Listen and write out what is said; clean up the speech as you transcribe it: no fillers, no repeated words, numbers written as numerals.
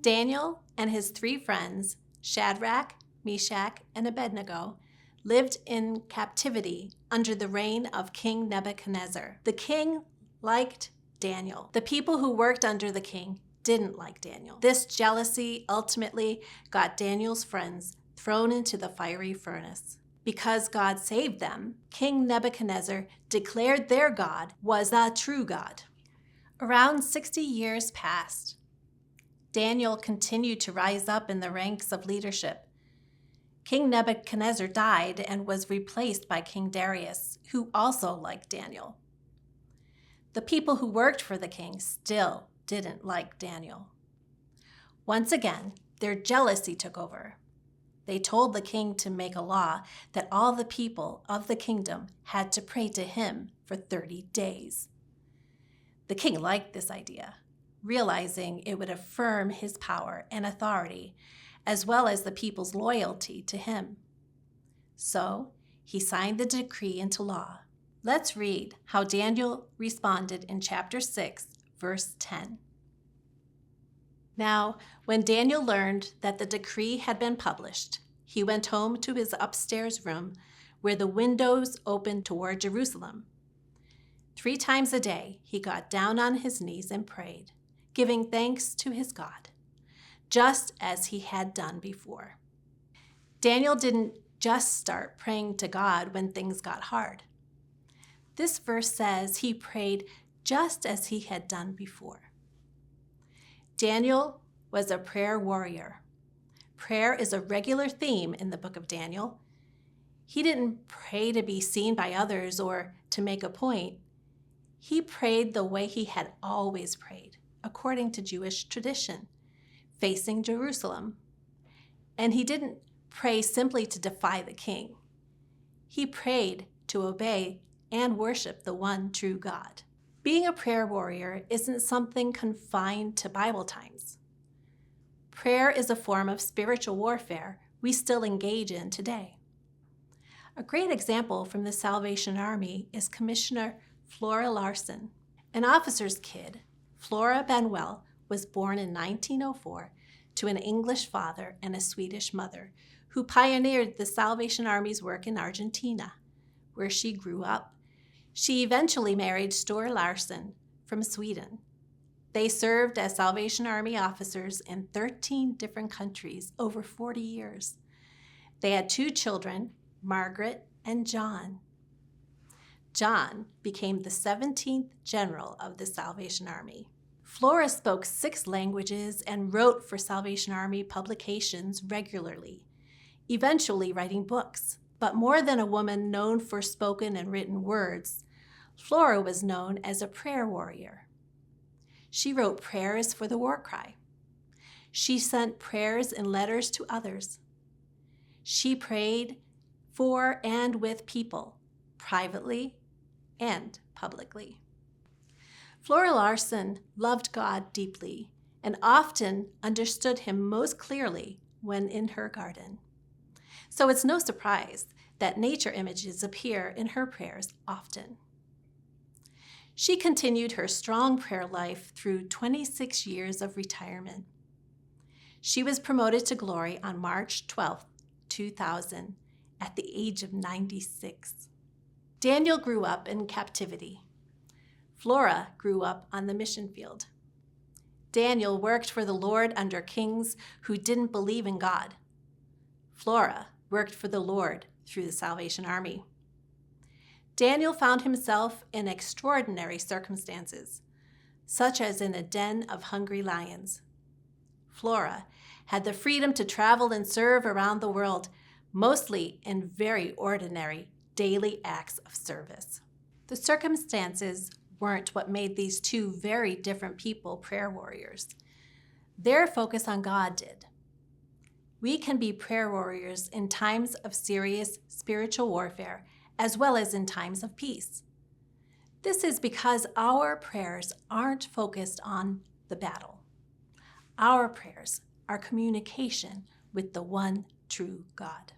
Daniel and his 3 friends, Shadrach, Meshach, and Abednego, lived in captivity under the reign of King Nebuchadnezzar. The king liked Daniel. The people who worked under the king didn't like Daniel. This jealousy ultimately got Daniel's friends thrown into the fiery furnace. Because God saved them, King Nebuchadnezzar declared their God was the true God. Around 60 years passed. Daniel continued to rise up in the ranks of leadership. King Nebuchadnezzar died and was replaced by King Darius, who also liked Daniel. The people who worked for the king still didn't like Daniel. Once again, their jealousy took over. They told the king to make a law that all the people of the kingdom had to pray to him for 30 days. The king liked this idea, realizing it would affirm his power and authority, as well as the people's loyalty to him. So he signed the decree into law. Let's read how Daniel responded in chapter 6, verse 10. Now, when Daniel learned that the decree had been published, he went home to his upstairs room where the windows opened toward Jerusalem. 3 times a day, he got down on his knees and prayed, giving thanks to his God, just as he had done before. Daniel didn't just start praying to God when things got hard. This verse says he prayed just as he had done before. Daniel was a prayer warrior. Prayer is a regular theme in the book of Daniel. He didn't pray to be seen by others or to make a point. He prayed the way he had always prayed, according to Jewish tradition, facing Jerusalem. And he didn't pray simply to defy the king. He prayed to obey and worship the one true God. Being a prayer warrior isn't something confined to Bible times. Prayer is a form of spiritual warfare we still engage in today. A great example from the Salvation Army is Commissioner Flora Larson. An officer's kid, Flora Benwell was born in 1904 to an English father and a Swedish mother who pioneered the Salvation Army's work in Argentina, where she grew up. She eventually married Sture Larson from Sweden. They served as Salvation Army officers in 13 different countries over 40 years. They had 2 children, Margaret and John. John became the 17th general of the Salvation Army. Flora spoke 6 languages and wrote for Salvation Army publications regularly, eventually writing books. But more than a woman known for spoken and written words, Flora was known as a prayer warrior. She wrote prayers for the war cry. She sent prayers and letters to others. She prayed for and with people, privately and publicly. Flora Larson loved God deeply and often understood him most clearly when in her garden. So it's no surprise that nature images appear in her prayers often. She continued her strong prayer life through 26 years of retirement. She was promoted to glory on March 12, 2000, at the age of 96. Daniel grew up in captivity. Flora grew up on the mission field. Daniel worked for the Lord under kings who didn't believe in God. Flora worked for the Lord through the Salvation Army. Daniel found himself in extraordinary circumstances, such as in a den of hungry lions. Flora had the freedom to travel and serve around the world, mostly in very ordinary daily acts of service. The circumstances weren't what made these 2 very different people prayer warriors. Their focus on God did. We can be prayer warriors in times of serious spiritual warfare, as well as in times of peace. This is because our prayers aren't focused on the battle. Our prayers are communication with the one true God.